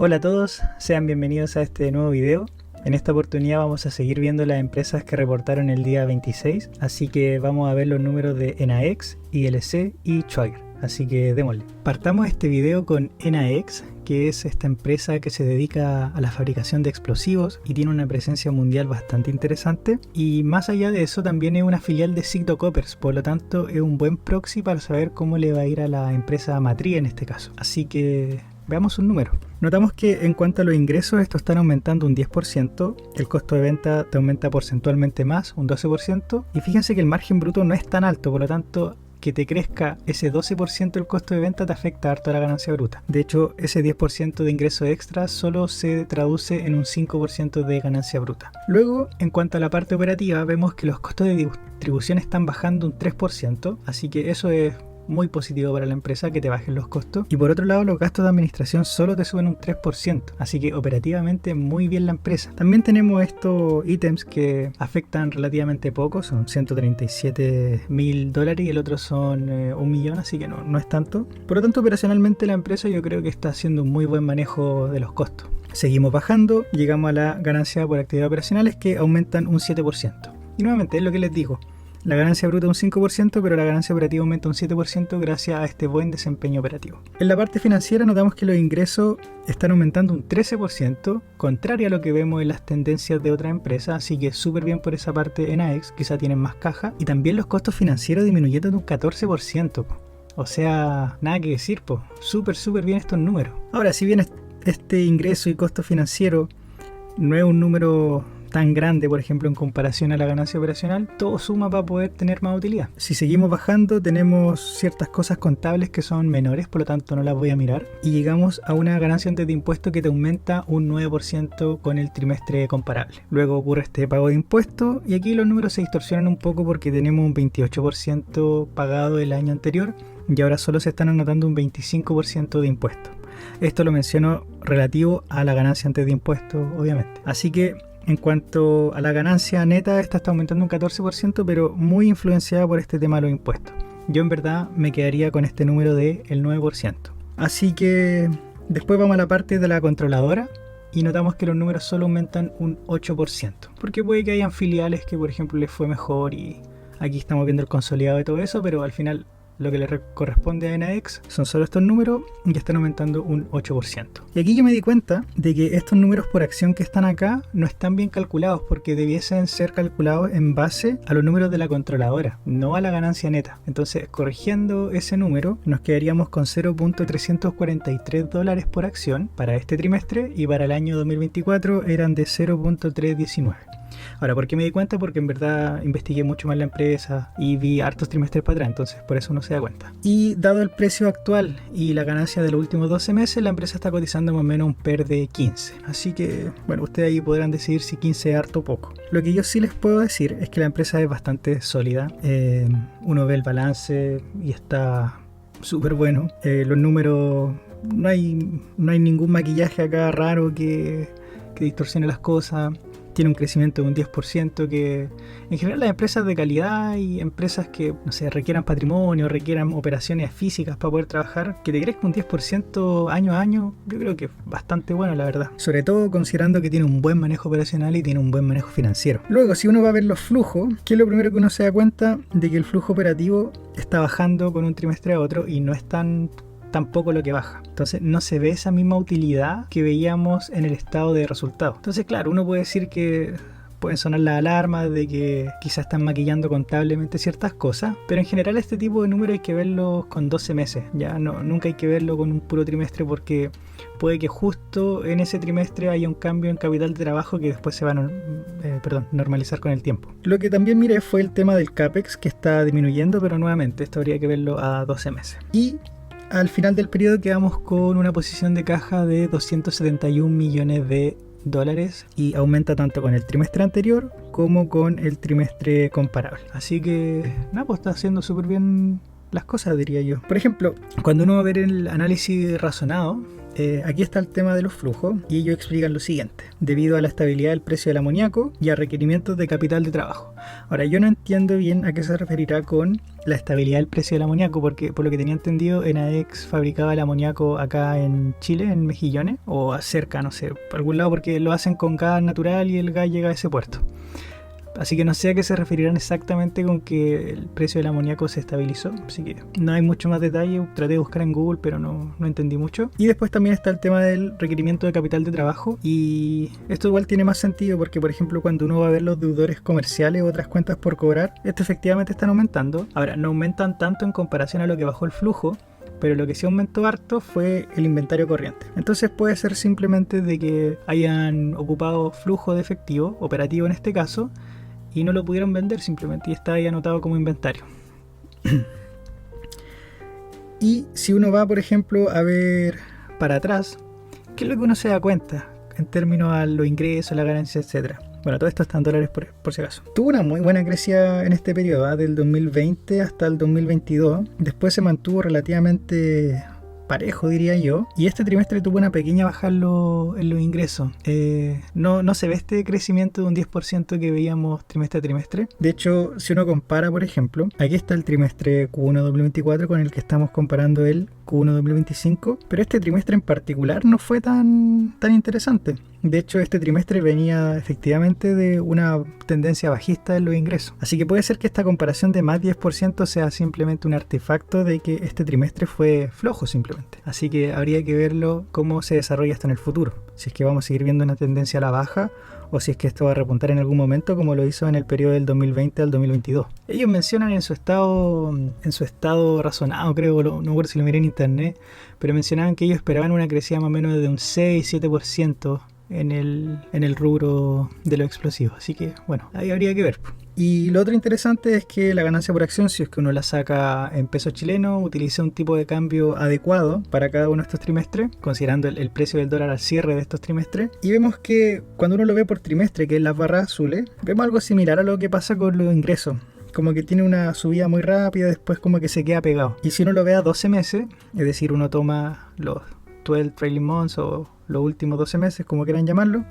Hola a todos, sean bienvenidos a este nuevo video. En esta oportunidad vamos a seguir viendo las empresas que reportaron el día 26, así que vamos a ver los números de NAEX, ILC y Schwager, así que démosle. Partamos este video con NAEX, que es esta empresa que se dedica a la fabricación de explosivos y tiene una presencia mundial bastante interesante, y más allá de eso también es una filial de Cigna Coppers, por lo tanto es un buen proxy para saber cómo le va a ir a la empresa matriz en este caso. Así que veamos un número. Notamos que en cuanto a los ingresos, estos están aumentando un 10%, el costo de venta te aumenta porcentualmente más, un 12%, y fíjense que el margen bruto no es tan alto, por lo tanto que te crezca ese 12% el costo de venta te afecta harto a la ganancia bruta. De hecho, ese 10% de ingreso extra solo se traduce en un 5% de ganancia bruta. Luego, en cuanto a la parte operativa, vemos que los costos de distribución están bajando un 3%, así que eso es muy positivo para la empresa, que te bajen los costos. Y por otro lado, los gastos de administración solo te suben un 3%, así que operativamente muy bien la empresa. También tenemos estos ítems que afectan relativamente poco, son $137.000 y el otro son 1 millón, así que no es tanto. Por lo tanto, operacionalmente la empresa yo creo que está haciendo un muy buen manejo de los costos. Seguimos bajando, llegamos a la ganancia por actividades operacionales que aumentan un 7%. Y nuevamente es lo que les digo. La ganancia bruta un 5%, pero la ganancia operativa aumenta un 7% gracias a este buen desempeño operativo. En la parte financiera notamos que los ingresos están aumentando un 13%, contrario a lo que vemos en las tendencias de otras empresas, así que súper bien por esa parte NAEX, quizá tienen más caja. Y también los costos financieros disminuyendo de un 14%. O sea, nada que decir, súper bien estos números. Ahora, si bien este ingreso y costo financiero no es un número tan grande, por ejemplo, en comparación a la ganancia operacional, todo suma para poder tener más utilidad. Si seguimos bajando, tenemos ciertas cosas contables que son menores, por lo tanto no las voy a mirar, y llegamos a una ganancia antes de impuesto que te aumenta un 9% con el trimestre comparable. Luego ocurre este pago de impuestos y aquí los números se distorsionan un poco porque tenemos un 28% pagado el año anterior y ahora solo se están anotando un 25% de impuestos. Esto lo menciono relativo a la ganancia antes de impuestos, obviamente. Así que en cuanto a la ganancia neta, esta está aumentando un 14%, pero muy influenciada por este tema de los impuestos. Yo en verdad me quedaría con este número del 9%. Así que después vamos a la parte de la controladora y notamos que los números solo aumentan un 8%. Porque puede que hayan filiales que por ejemplo les fue mejor y aquí estamos viendo el consolidado de todo eso, pero al final lo que le corresponde a NAEX son solo estos números y están aumentando un 8%. Y aquí yo me di cuenta de que estos números por acción que están acá no están bien calculados porque debiesen ser calculados en base a los números de la controladora, no a la ganancia neta. Entonces, corrigiendo ese número, nos quedaríamos con $0.343 por acción para este trimestre y para el año 2024 eran de 0.319. Ahora, ¿por qué me di cuenta? Porque en verdad investigué mucho más la empresa y vi hartos trimestres para atrás, entonces por eso uno se da cuenta. Y dado el precio actual y la ganancia de los últimos 12 meses, la empresa está cotizando más o menos un PER de 15. Así que, bueno, ustedes ahí podrán decidir si 15 es harto o poco. Lo que yo sí les puedo decir es que la empresa es bastante sólida. Uno ve el balance y está súper bueno. Los números, no hay ningún maquillaje acá raro que distorsione las cosas. Tiene un crecimiento de un 10%, que en general las empresas de calidad y empresas que, no sé, requieran patrimonio, requieran operaciones físicas para poder trabajar, que te crezca un 10% año a año, yo creo que es bastante bueno, la verdad. Sobre todo considerando que tiene un buen manejo operacional y tiene un buen manejo financiero. Luego, si uno va a ver los flujos, ¿qué es lo primero que uno se da cuenta? De que el flujo operativo está bajando con un trimestre a otro y no es tampoco lo que baja. Entonces no se ve esa misma utilidad que veíamos en el estado de resultados. Entonces claro, uno puede decir que pueden sonar las alarmas de que quizás están maquillando contablemente ciertas cosas, pero en general este tipo de números hay que verlos con 12 meses, ya nunca hay que verlo con un puro trimestre porque puede que justo en ese trimestre haya un cambio en capital de trabajo que después se va a normalizar con el tiempo. Lo que también miré fue el tema del CAPEX, que está disminuyendo, pero nuevamente esto habría que verlo a 12 meses. Y al final del periodo quedamos con una posición de caja de $271 millones y aumenta tanto con el trimestre anterior como con el trimestre comparable. Así que nada, pues está haciendo súper bien las cosas, diría yo. Por ejemplo, cuando uno va a ver el análisis razonado, Aquí está el tema de los flujos y ellos explican lo siguiente: debido a la estabilidad del precio del amoníaco y a requerimientos de capital de trabajo. Ahora, yo no entiendo bien a qué se referirá con la estabilidad del precio del amoníaco, porque por lo que tenía entendido, Enaex fabricaba el amoníaco acá en Chile, en Mejillones, o cerca, no sé, por algún lado, porque lo hacen con gas natural y el gas llega a ese puerto. Así que no sé a qué se referirán exactamente con que el precio del amoníaco se estabilizó. Así que no hay mucho más detalle. Traté de buscar en Google, pero no entendí mucho. Y después también está el tema del requerimiento de capital de trabajo. Y esto igual tiene más sentido porque, por ejemplo, cuando uno va a ver los deudores comerciales o otras cuentas por cobrar, estos efectivamente están aumentando. Ahora, no aumentan tanto en comparación a lo que bajó el flujo, pero lo que sí aumentó harto fue el inventario corriente. Entonces puede ser simplemente de que hayan ocupado flujo de efectivo, operativo en este caso, y no lo pudieron vender simplemente y está ahí anotado como inventario. Y si uno va, por ejemplo, a ver para atrás, ¿qué es lo que uno se da cuenta en términos a los ingresos, la ganancia, etcétera? Bueno, todo esto está en dólares por si acaso. Tuvo una muy buena crecida en este periodo, del 2020 hasta el 2022. Después se mantuvo relativamente parejo, diría yo, y este trimestre tuvo una pequeña baja en los ingresos. No se ve este crecimiento de un 10% que veíamos trimestre a trimestre. De hecho, si uno compara, por ejemplo, aquí está el trimestre Q1 2024 con el que estamos comparando el Q1 2025, pero este trimestre en particular no fue tan interesante. De hecho, este trimestre venía efectivamente de una tendencia bajista en los ingresos. Así que puede ser que esta comparación de más 10% sea simplemente un artefacto de que este trimestre fue flojo simplemente. Así que habría que verlo cómo se desarrolla esto en el futuro. Si es que vamos a seguir viendo una tendencia a la baja o si es que esto va a repuntar en algún momento como lo hizo en el periodo del 2020 al 2022. Ellos mencionan en su estado razonado, creo, no me acuerdo si lo miré en internet, pero mencionaban que ellos esperaban una crecida más o menos de un 6-7% en el rubro de los explosivos. Así que bueno, ahí habría que ver. Y lo otro interesante es que la ganancia por acción, si es que uno la saca en pesos chilenos, utiliza un tipo de cambio adecuado para cada uno de estos trimestres, considerando el precio del dólar al cierre de estos trimestres. Y vemos que cuando uno lo ve por trimestre, que es las barras azules, vemos algo similar a lo que pasa con los ingresos. Como que tiene una subida muy rápida, después como que se queda pegado. Y si uno lo ve a 12 meses, es decir, uno toma los 12 trailing months o los últimos 12 meses, como quieran llamarlo,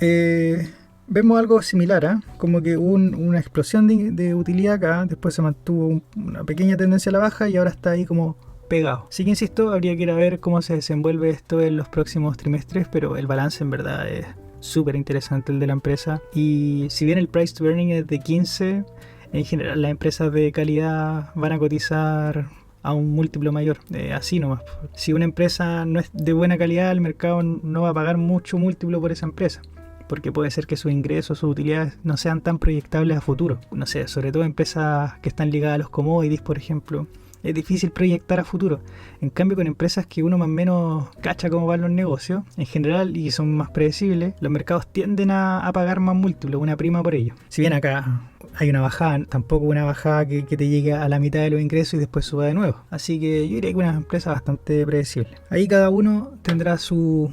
vemos algo similar, como que hubo una explosión de utilidad acá, después se mantuvo una pequeña tendencia a la baja y ahora está ahí como pegado. Así que insisto, habría que ir a ver cómo se desenvuelve esto en los próximos trimestres, pero el balance en verdad es súper interesante el de la empresa. Y si bien el price to earning es de 15, en general las empresas de calidad van a cotizar a un múltiplo mayor, así nomás. Si una empresa no es de buena calidad, el mercado no va a pagar mucho múltiplo por esa empresa, porque puede ser que sus ingresos, sus utilidades no sean tan proyectables a futuro. No sé, sobre todo empresas que están ligadas a los commodities, por ejemplo, es difícil proyectar a futuro. En cambio, con empresas que uno más o menos cacha cómo van los negocios, en general, y son más predecibles, los mercados tienden a pagar más múltiplo, una prima por ello. Si bien acá hay una bajada, tampoco una bajada que te llegue a la mitad de los ingresos y después suba de nuevo. Así que yo diría que una empresa bastante predecible. Ahí cada uno tendrá su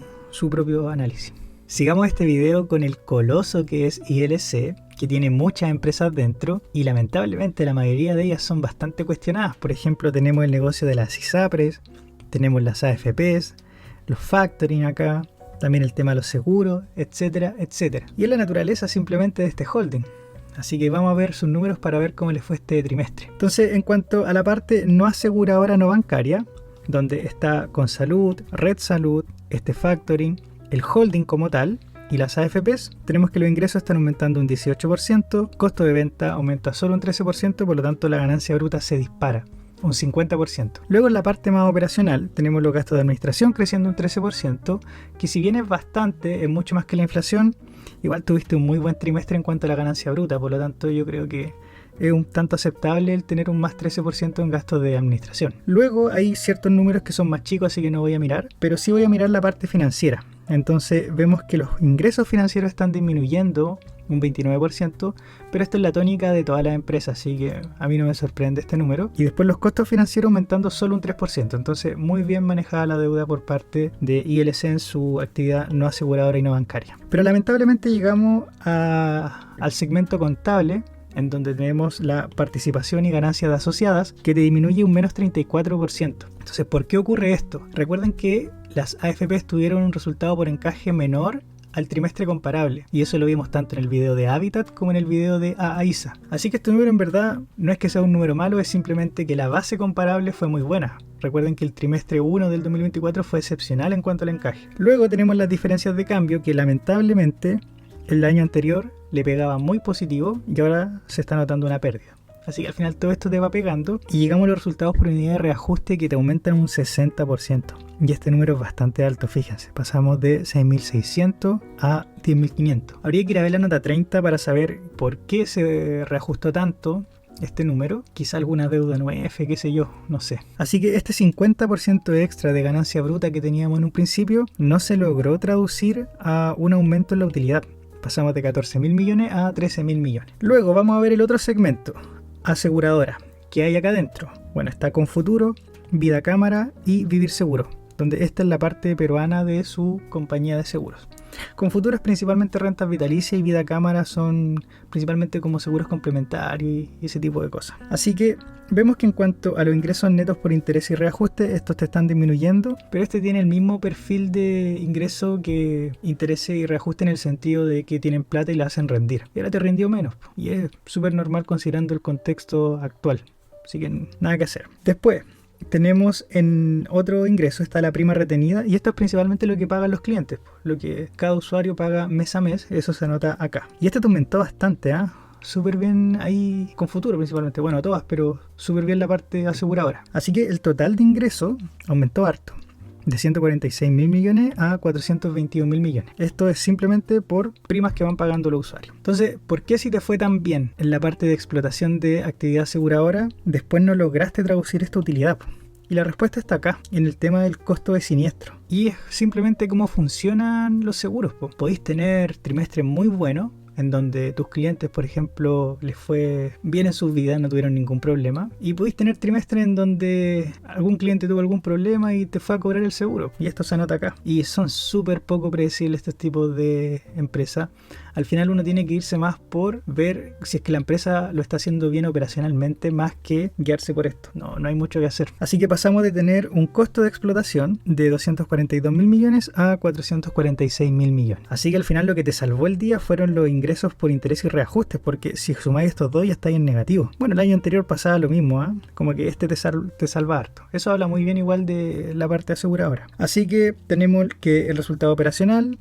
propio análisis. Sigamos este video con el coloso que es ILC, que tiene muchas empresas dentro y lamentablemente la mayoría de ellas son bastante cuestionadas. Por ejemplo, tenemos el negocio de las ISAPRES, tenemos las AFPs, los factoring acá, también el tema de los seguros, etcétera, etcétera. Y es la naturaleza simplemente de este holding. Así que vamos a ver sus números para ver cómo les fue este trimestre. Entonces, en cuanto a la parte no aseguradora no bancaria, donde está Consalud, Red Salud, este factoring, el holding como tal y las AFPs, tenemos que los ingresos están aumentando un 18%, costo de venta aumenta solo un 13%, por lo tanto la ganancia bruta se dispara un 50%. Luego en la parte más operacional tenemos los gastos de administración creciendo un 13%, que si bien es bastante, es mucho más que la inflación, igual tuviste un muy buen trimestre en cuanto a la ganancia bruta, por lo tanto yo creo que es un tanto aceptable el tener un más 13% en gastos de administración. Luego hay ciertos números que son más chicos, así que no voy a mirar, pero sí voy a mirar la parte financiera. Entonces vemos que los ingresos financieros están disminuyendo un 29%, pero esto es la tónica de todas las empresas, así que a mí no me sorprende este número. Y después los costos financieros aumentando solo un 3%, entonces muy bien manejada la deuda por parte de ILC en su actividad no aseguradora y no bancaria. Pero lamentablemente llegamos al segmento contable, en donde tenemos la participación y ganancias de asociadas, que te disminuye un menos 34%. Entonces, ¿por qué ocurre esto? Recuerden que las AFPs tuvieron un resultado por encaje menor al trimestre comparable, y eso lo vimos tanto en el video de Habitat como en el video de AISA. Así que este número en verdad no es que sea un número malo, es simplemente que la base comparable fue muy buena. Recuerden que el trimestre 1 del 2024 fue excepcional en cuanto al encaje. Luego tenemos las diferencias de cambio, que lamentablemente el año anterior le pegaba muy positivo y ahora se está notando una pérdida. Así que al final todo esto te va pegando y llegamos a los resultados por unidad de reajuste, que te aumentan un 60%. Y este número es bastante alto, fíjense. Pasamos de 6.600 a 10.500. Habría que ir a ver la nota 30 para saber por qué se reajustó tanto este número. Quizá alguna deuda en UEF, qué sé yo, no sé. Así que este 50% extra de ganancia bruta que teníamos en un principio no se logró traducir a un aumento en la utilidad. Pasamos de 14.000 millones a 13.000 millones. Luego vamos a ver el otro segmento, aseguradora. ¿Qué hay acá adentro? Bueno, está Confuturo, Vida Cámara y Vivir Seguro, donde esta es la parte peruana de su compañía de seguros. Confuturo es principalmente rentas vitalicias y Vida Cámara son principalmente como seguros complementarios y ese tipo de cosas. Así que vemos que en cuanto a los ingresos netos por interés y reajuste, estos te están disminuyendo, pero este tiene el mismo perfil de ingreso que interés y reajuste, en el sentido de que tienen plata y la hacen rendir. Y ahora te rindió menos, y es súper normal considerando el contexto actual. Así que nada que hacer. Después tenemos en otro ingreso, está la prima retenida, y esto es principalmente lo que pagan los clientes, lo que cada usuario paga mes a mes, eso se anota acá. Y este te aumentó bastante, súper bien ahí, Confuturo principalmente, bueno, todas, pero súper bien la parte aseguradora. Así que el total de ingreso aumentó harto, de 146.000 millones a 421.000 millones. Esto es simplemente por primas que van pagando los usuarios. Entonces, ¿por qué si te fue tan bien en la parte de explotación de actividad aseguradora, después no lograste traducir esta utilidad? Y la respuesta está acá, en el tema del costo de siniestro. Y es simplemente cómo funcionan los seguros. Podéis tener trimestres muy buenos, en donde tus clientes, por ejemplo, les fue bien en sus vidas, no tuvieron ningún problema, y podéis tener trimestres en donde algún cliente tuvo algún problema y te fue a cobrar el seguro, y esto se anota acá. Y son súper poco predecibles estos tipos de empresas. Al final uno tiene que irse más por ver si es que la empresa lo está haciendo bien operacionalmente, más que guiarse por esto. No hay mucho que hacer. Así que pasamos de tener un costo de explotación de 242.000 millones a 446.000 millones. Así que al final lo que te salvó el día fueron los ingresos por interés y reajustes, porque si sumáis estos dos ya estáis en negativo. Bueno, el año anterior pasaba lo mismo, como que este te salva harto. Eso habla muy bien igual de la parte aseguradora. Así que tenemos que el resultado operacional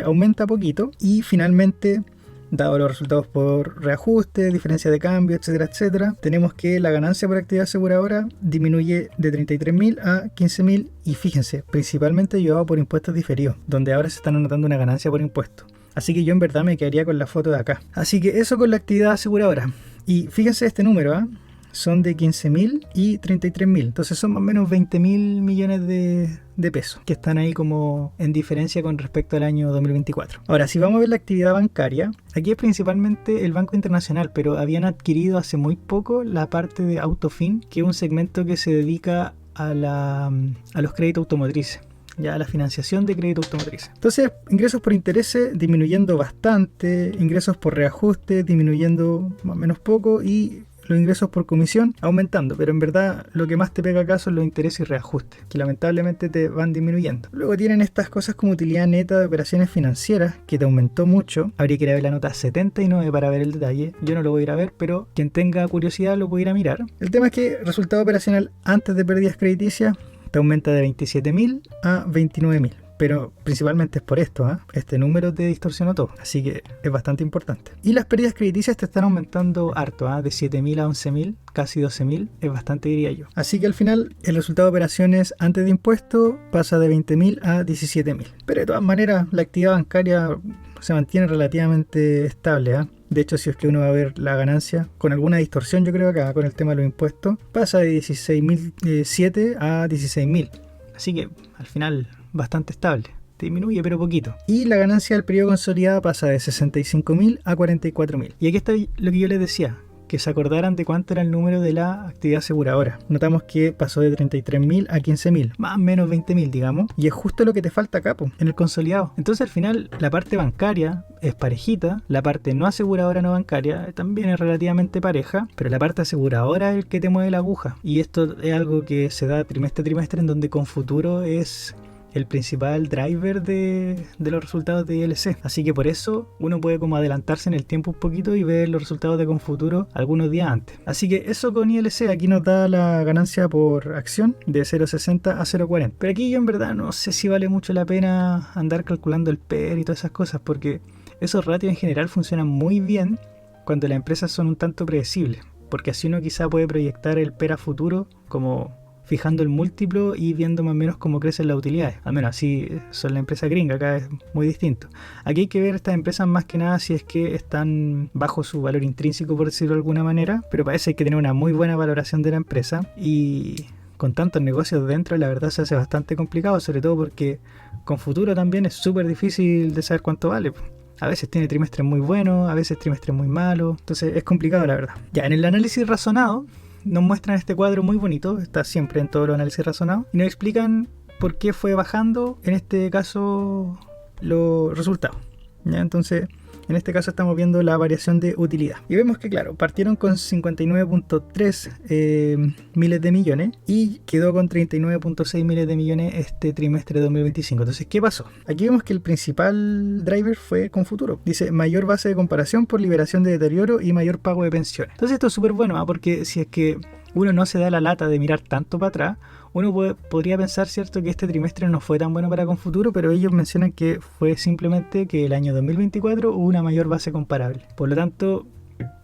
aumenta poquito, y finalmente, dado los resultados por reajuste, diferencia de cambio, etcétera, etcétera, tenemos que la ganancia por actividad aseguradora disminuye de 33.000 a 15.000, y fíjense, principalmente llevado por impuestos diferidos, donde ahora se están anotando una ganancia por impuestos. Así que yo en verdad me quedaría con la foto de acá. Así que eso con la actividad aseguradora. Y fíjense este número, son de 15.000 y 33.000, entonces son más o menos 20.000 millones de pesos que están ahí como en diferencia con respecto al año 2024. Ahora, si vamos a ver la actividad bancaria, aquí es principalmente el Banco Internacional, pero habían adquirido hace muy poco la parte de Autofin, que es un segmento que se dedica a los créditos automotrices, ya la financiación de crédito automotriz. Entonces, ingresos por intereses disminuyendo bastante, ingresos por reajuste disminuyendo más o menos poco, y los ingresos por comisión aumentando, pero en verdad lo que más te pega acá son los intereses y reajustes, que lamentablemente te van disminuyendo. Luego tienen estas cosas como utilidad neta de operaciones financieras, que te aumentó mucho. Habría que ir a ver la nota 79 para ver el detalle. Yo no lo voy a ir a ver, pero quien tenga curiosidad lo puede ir a mirar. El tema es que resultado operacional antes de pérdidas crediticias te aumenta de 27.000 a 29.000. Pero principalmente es por esto, este número te distorsionó todo, así que es bastante importante. Y las pérdidas crediticias te están aumentando harto, de 7.000 a 11.000, casi 12.000, es bastante, diría yo. Así que al final el resultado de operaciones antes de impuesto pasa de 20.000 a 17.000. Pero de todas maneras la actividad bancaria se mantiene relativamente estable, De hecho, si es que uno va a ver la ganancia, con alguna distorsión yo creo acá con el tema de los impuestos, pasa de 16.007 a 16.000. Así que al final bastante estable, disminuye pero poquito. Y la ganancia del periodo consolidada pasa de 65.000 a 44.000. Y aquí está lo que yo les decía, que se acordaran de cuánto era el número de la actividad aseguradora. Notamos que pasó de 33.000 a 15.000, más o menos 20.000, digamos, y es justo lo que te falta acá, po, en el consolidado. Entonces al final la parte bancaria es parejita, la parte no aseguradora no bancaria también es relativamente pareja, pero la parte aseguradora es el que te mueve la aguja. Y esto es algo que se da trimestre a trimestre, en donde Confuturo es el principal driver de los resultados de ILC. Así que por eso uno puede como adelantarse en el tiempo un poquito y ver los resultados de Confuturo algunos días antes. Así que eso con ILC, aquí nos da la ganancia por acción de 0.60 a 0.40. Pero aquí yo en verdad no sé si vale mucho la pena andar calculando el PER y todas esas cosas, porque esos ratios en general funcionan muy bien cuando las empresas son un tanto predecibles, porque así uno quizá puede proyectar el PER a futuro como fijando el múltiplo y viendo más o menos cómo crecen las utilidades. Al menos así son las empresas gringas, acá es muy distinto. Aquí hay que ver estas empresas más que nada si es que están bajo su valor intrínseco, por decirlo de alguna manera, pero para eso hay que tener una muy buena valoración de la empresa, y con tantos negocios dentro la verdad se hace bastante complicado, sobre todo porque Confuturo también es súper difícil de saber cuánto vale. A veces tiene trimestres muy buenos, a veces trimestres muy malos, entonces es complicado la verdad. Ya, en el análisis razonado nos muestran este cuadro muy bonito, está siempre en todos los análisis razonados, y nos explican por qué fue bajando, en este caso, los resultados. ¿Ya? Entonces, en este caso estamos viendo la variación de utilidad. Y vemos que, claro, partieron con 59.3 miles de millones y quedó con 39.6 miles de millones este trimestre de 2025. Entonces, ¿qué pasó? Aquí vemos que el principal driver fue Confuturo. Dice, mayor base de comparación por liberación de deterioro y mayor pago de pensiones. Entonces, esto es súper bueno, porque si es que uno no se da la lata de mirar tanto para atrás, uno podría pensar, ¿cierto?, que este trimestre no fue tan bueno para Confuturo, pero ellos mencionan que fue simplemente que el año 2024 hubo una mayor base comparable. Por lo tanto,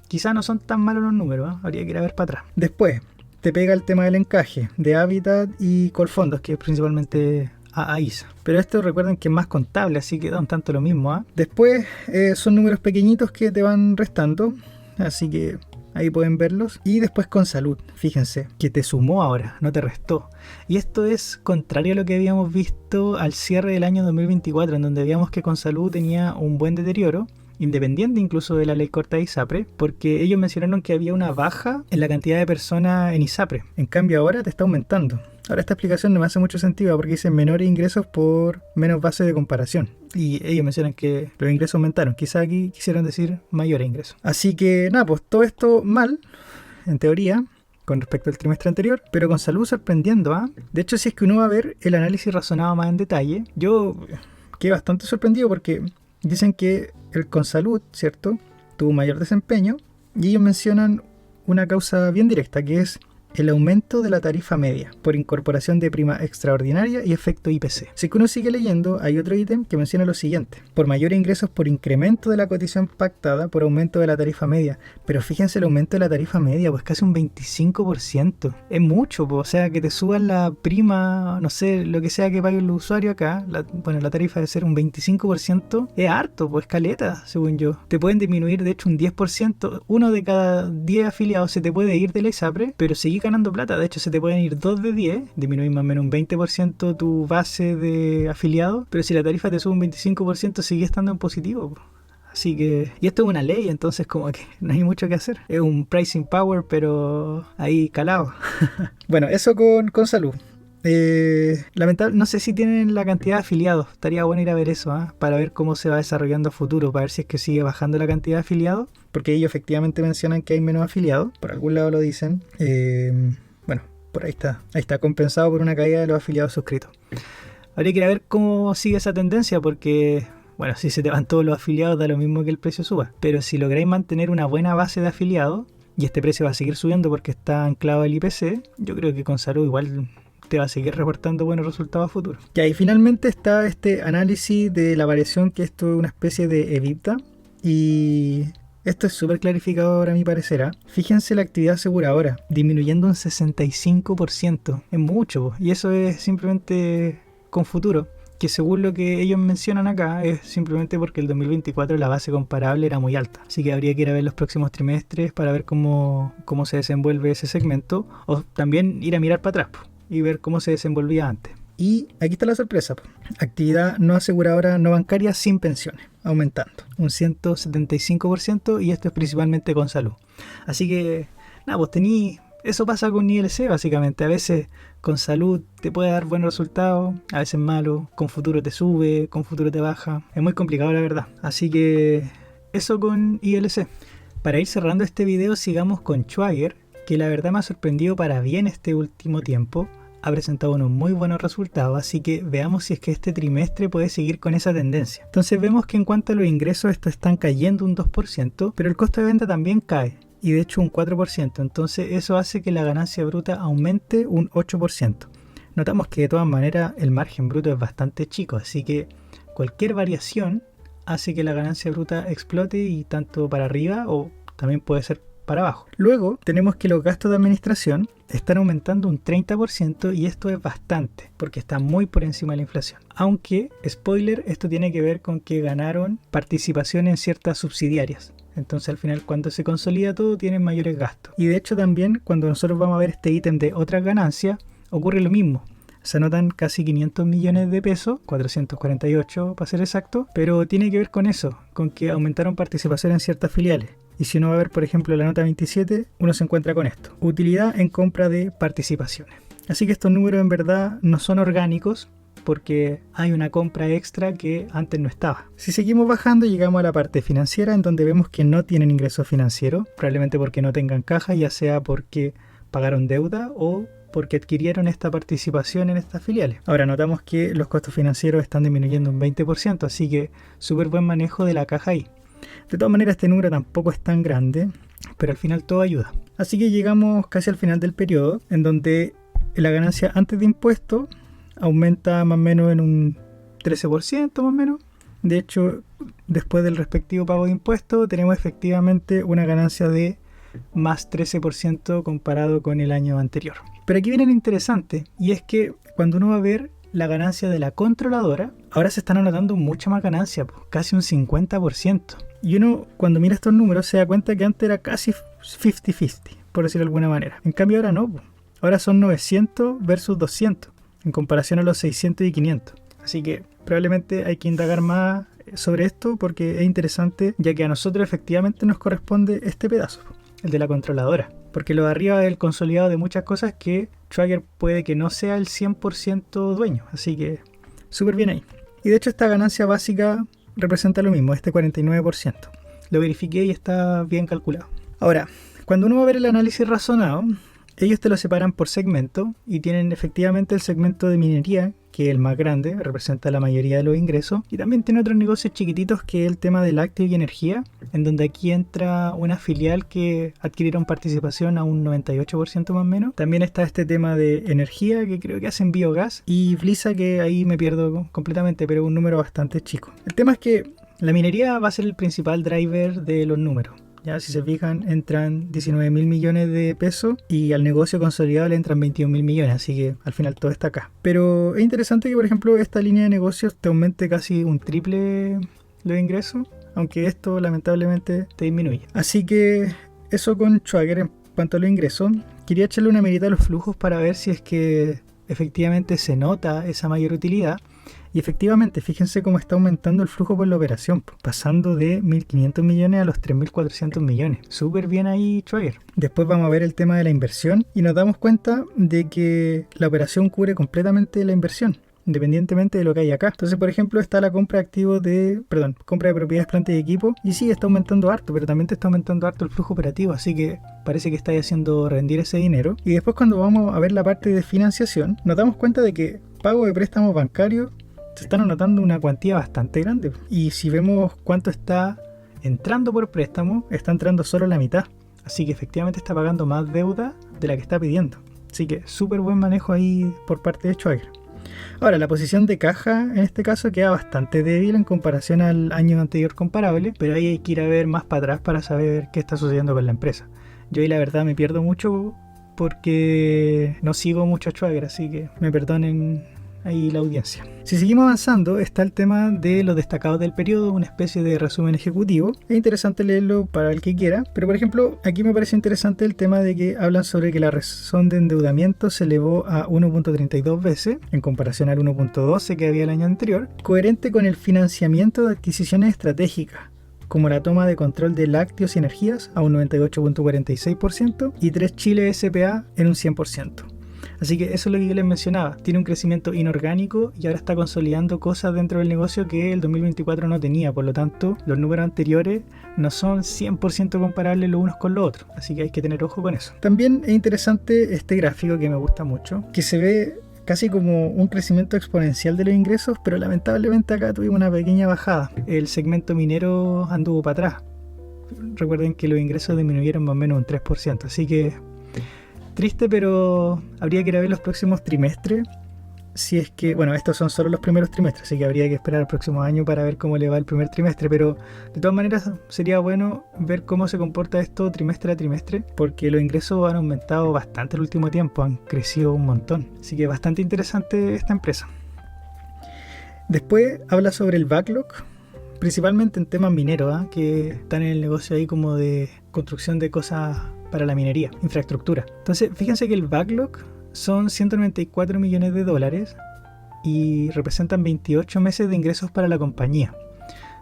quizás no son tan malos los números, habría que ir a ver para atrás. Después, te pega el tema del encaje de Habitat y Colfondos, que es principalmente AISA. Pero esto recuerden que es más contable, así que da un tanto lo mismo. Después, son números pequeñitos que te van restando, así que ahí pueden verlos. Y después con salud, fíjense, que te sumó ahora, no te restó. Y esto es contrario a lo que habíamos visto al cierre del año 2024, en donde veíamos que con salud tenía un buen deterioro, independiente incluso de la ley corta de ISAPRE, porque ellos mencionaron que había una baja en la cantidad de personas en ISAPRE. En cambio ahora te está aumentando. Ahora esta explicación no me hace mucho sentido, porque dicen menores ingresos por menos base de comparación. Y ellos mencionan que los ingresos aumentaron. Quizá aquí quisieron decir mayores ingresos. Así que nada, pues todo esto mal, en teoría, con respecto al trimestre anterior, pero con salud sorprendiendo. De hecho, si es que uno va a ver el análisis razonado más en detalle, yo quedé bastante sorprendido porque dicen que el Consalud, ¿cierto?, tuvo mayor desempeño, y ellos mencionan una causa bien directa, que es el aumento de la tarifa media por incorporación de prima extraordinaria y efecto IPC. Si uno sigue leyendo, hay otro ítem que menciona lo siguiente: por mayores ingresos por incremento de la cotización pactada por aumento de la tarifa media. Pero fíjense, el aumento de la tarifa media, pues casi un 25%. Es mucho, pues, o sea, que te suban la prima, no sé, lo que sea que pague el usuario acá, la tarifa debe ser un 25%, es harto, pues caleta, según yo. Te pueden disminuir, de hecho, un 10%, uno de cada 10 afiliados se te puede ir de la ISAPRE, pero seguir ganando plata. De hecho, se te pueden ir 2 de 10, disminuir más o menos un 20% tu base de afiliados, pero si la tarifa te sube un 25%, sigue estando en positivo. Así que, y esto es una ley, entonces como que no hay mucho que hacer. Es un pricing power, pero ahí calado. Bueno, eso con salud. Lamentable, no sé si tienen la cantidad de afiliados. Estaría bueno ir a ver eso, para ver cómo se va desarrollando a futuro, para ver si es que sigue bajando la cantidad de afiliados, porque ellos efectivamente mencionan que hay menos afiliados, por algún lado lo dicen. Bueno, por ahí está compensado por una caída de los afiliados suscritos. Habría que ir a ver cómo sigue esa tendencia, porque bueno, si se te van todos los afiliados da lo mismo que el precio suba, pero si lográis mantener una buena base de afiliados y este precio va a seguir subiendo porque está anclado al IPC, yo creo que con salud igual te va a seguir reportando buenos resultados a futuro. Y finalmente está este análisis de la variación, que esto es una especie de EBITDA, y esto es súper clarificador a mi parecer. Fíjense la actividad aseguradora disminuyendo un 65%, es mucho, y eso es simplemente Confuturo, que según lo que ellos mencionan acá es simplemente porque el 2024 la base comparable era muy alta, así que habría que ir a ver los próximos trimestres para ver cómo se desenvuelve ese segmento, o también ir a mirar para atrás y ver cómo se desenvolvía antes. Y aquí está la sorpresa: actividad no aseguradora no bancaria sin pensiones, aumentando un 175%, y esto es principalmente con salud. Así que, nada, pues tení... Eso pasa con ILC básicamente. A veces con salud te puede dar buenos resultados, a veces malo, con futuro te sube, con futuro te baja. Es muy complicado la verdad. Así que eso con ILC. Para ir cerrando este video sigamos con Schwager, que la verdad me ha sorprendido para bien este último tiempo. Ha presentado unos muy buenos resultados, así que veamos si es que este trimestre puede seguir con esa tendencia. Entonces vemos que en cuanto a los ingresos estos están cayendo un 2%, pero el costo de venta también cae. Y de hecho un 4%, entonces eso hace que la ganancia bruta aumente un 8%. Notamos que de todas maneras el margen bruto es bastante chico, así que cualquier variación hace que la ganancia bruta explote y tanto para arriba o también puede ser para abajo. Luego tenemos que los gastos de administración están aumentando un 30% y esto es bastante porque está muy por encima de la inflación. Aunque, spoiler, esto tiene que ver con que ganaron participación en ciertas subsidiarias. Entonces al final cuando se consolida todo tienen mayores gastos. Y de hecho también cuando nosotros vamos a ver este ítem de otras ganancias ocurre lo mismo. Se anotan casi 500 millones de pesos, 448 para ser exacto, pero tiene que ver con eso, con que aumentaron participación en ciertas filiales. Y si uno va a ver por ejemplo la nota 27, uno se encuentra con esto. Utilidad en compra de participaciones. Así que estos números en verdad no son orgánicos, porque hay una compra extra que antes no estaba. Si seguimos bajando llegamos a la parte financiera en donde vemos que no tienen ingresos financieros, probablemente porque no tengan caja, ya sea porque pagaron deuda o porque adquirieron esta participación en estas filiales. Ahora notamos que los costos financieros están disminuyendo un 20%, así que súper buen manejo de la caja ahí. De todas maneras este número tampoco es tan grande, pero al final todo ayuda. Así que llegamos casi al final del periodo en donde la ganancia antes de impuestos aumenta más o menos en un 13% más o menos. De hecho, después del respectivo pago de impuestos, tenemos efectivamente una ganancia de más 13% comparado con el año anterior. Pero aquí viene lo interesante, y es que cuando uno va a ver la ganancia de la controladora, ahora se están anotando mucha más ganancia, casi un 50%. Y uno cuando mira estos números se da cuenta que antes era casi 50-50, por decirlo de alguna manera. En cambio ahora no, ahora son 900 versus 200. En comparación a los 600 y 500. Así que probablemente hay que indagar más sobre esto porque es interesante, ya que a nosotros efectivamente nos corresponde este pedazo, el de la controladora. Porque lo de arriba es el consolidado de muchas cosas que Schwager puede que no sea el 100% dueño. Así que súper bien ahí. Y de hecho esta ganancia básica representa lo mismo, este 49%. Lo verifiqué y está bien calculado. Ahora, cuando uno va a ver el análisis razonado, ellos te lo separan por segmento y tienen efectivamente el segmento de minería, que es el más grande, representa la mayoría de los ingresos. Y también tiene otros negocios chiquititos que es el tema de lácteo y energía, en donde aquí entra una filial que adquirieron participación a un 98% más o menos. También está este tema de energía, que creo que hacen biogás. Y Flisa, que ahí me pierdo completamente, pero un número bastante chico. El tema es que la minería va a ser el principal driver de los números. Ya, si se fijan, entran 19.000 millones de pesos y al negocio consolidado le entran 21.000 millones, así que al final todo está acá. Pero es interesante que, por ejemplo, esta línea de negocios te aumente casi un triple los ingresos, aunque esto lamentablemente te disminuye. Así que eso con Schwager en cuanto a los ingresos. Quería echarle una mirita a los flujos para ver si es que efectivamente se nota esa mayor utilidad. Y efectivamente, fíjense cómo está aumentando el flujo por la operación, pasando de 1.500 millones a los 3.400 millones. Súper bien ahí, Schwager. Después vamos a ver el tema de la inversión y nos damos cuenta de que la operación cubre completamente la inversión, independientemente de lo que hay acá. Entonces, por ejemplo, está la compra de compra de propiedades, planta y equipo, y sí, está aumentando harto, pero también te está aumentando harto el flujo operativo, así que parece que está haciendo rendir ese dinero. Y después cuando vamos a ver la parte de financiación, nos damos cuenta de que pago de préstamos bancarios se están anotando una cuantía bastante grande. Y si vemos cuánto está entrando por préstamo, está entrando solo la mitad. Así que efectivamente está pagando más deuda de la que está pidiendo. Así que súper buen manejo ahí por parte de Schwager. Ahora, la posición de caja en este caso queda bastante débil en comparación al año anterior comparable, pero ahí hay que ir a ver más para atrás para saber qué está sucediendo con la empresa. Yo ahí la verdad me pierdo mucho porque no sigo mucho a Schwager, así que me perdonen ahí la audiencia. Si seguimos avanzando, está el tema de los destacados del periodo, una especie de resumen ejecutivo. Es interesante leerlo para el que quiera, pero por ejemplo, aquí me parece interesante el tema de que hablan sobre que la razón de endeudamiento se elevó a 1.32 veces, en comparación al 1.12 que había el año anterior, coherente con el financiamiento de adquisiciones estratégicas. como la toma de control de lácteos y energías a un 98.46% y 3 Chile S.p.A. en un 100%. Así que eso es lo que yo les mencionaba, tiene un crecimiento inorgánico y ahora está consolidando cosas dentro del negocio que el 2024 no tenía, por lo tanto los números anteriores no son 100% comparables los unos con los otros, así que hay que tener ojo con eso. También es interesante este gráfico que me gusta mucho, que se ve casi como un crecimiento exponencial de los ingresos, pero lamentablemente acá tuvimos una pequeña bajada. El segmento minero anduvo para atrás. Recuerden que los ingresos disminuyeron más o menos un 3%, así que triste, pero habría que ir a ver los próximos trimestres. Si es que, bueno, estos son solo los primeros trimestres, así que habría que esperar el próximo año para ver cómo le va el primer trimestre, pero de todas maneras sería bueno ver cómo se comporta esto trimestre a trimestre, porque los ingresos han aumentado bastante el último tiempo, han crecido un montón, así que bastante interesante esta empresa. Después habla sobre el backlog, principalmente en temas mineros, que están en el negocio ahí como de construcción de cosas para la minería, infraestructura. Entonces, fíjense que el backlog son 194 millones de dólares y representan 28 meses de ingresos para la compañía.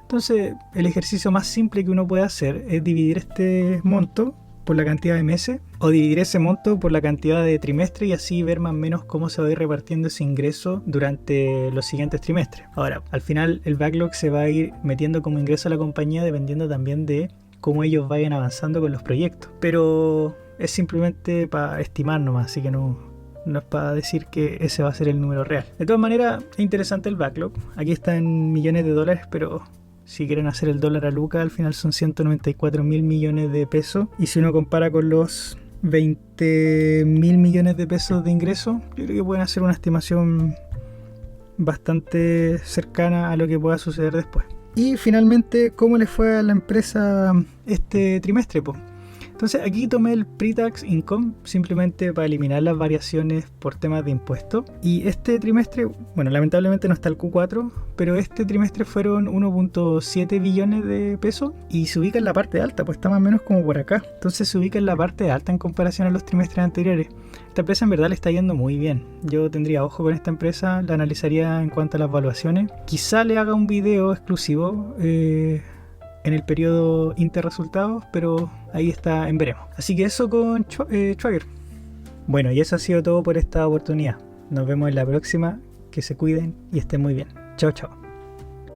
Entonces, el ejercicio más simple que uno puede hacer es dividir este monto por la cantidad de meses o dividir ese monto por la cantidad de trimestres y así ver más o menos cómo se va a ir repartiendo ese ingreso durante los siguientes trimestres. Ahora, al final el backlog se va a ir metiendo como ingreso a la compañía dependiendo también de cómo ellos vayan avanzando con los proyectos. Pero es simplemente para estimar nomás, así que no es para decir que ese va a ser el número real. De todas maneras, es interesante el backlog. Aquí está en millones de dólares, pero si quieren hacer el dólar a Luca, al final son 194 mil millones de pesos. Y si uno compara con los 20 mil millones de pesos de ingresos, yo creo que pueden hacer una estimación bastante cercana a lo que pueda suceder después. Y finalmente, ¿cómo le fue a la empresa este trimestre? Entonces aquí tomé el pre-tax income simplemente para eliminar las variaciones por temas de impuestos. Y este trimestre, bueno, lamentablemente no está el Q4, pero este trimestre fueron 1.7 billones de pesos y se ubica en la parte alta, pues está más o menos como por acá. Entonces se ubica en la parte alta en comparación a los trimestres anteriores. Esta empresa en verdad le está yendo muy bien. Yo tendría ojo con esta empresa, la analizaría en cuanto a las valuaciones. Quizá le haga un video exclusivo en el periodo interresultados, pero ahí está en veremos. Así que eso con Schwager. Bueno, y eso ha sido todo por esta oportunidad. Nos vemos en la próxima. Que se cuiden y estén muy bien. Chao, chao.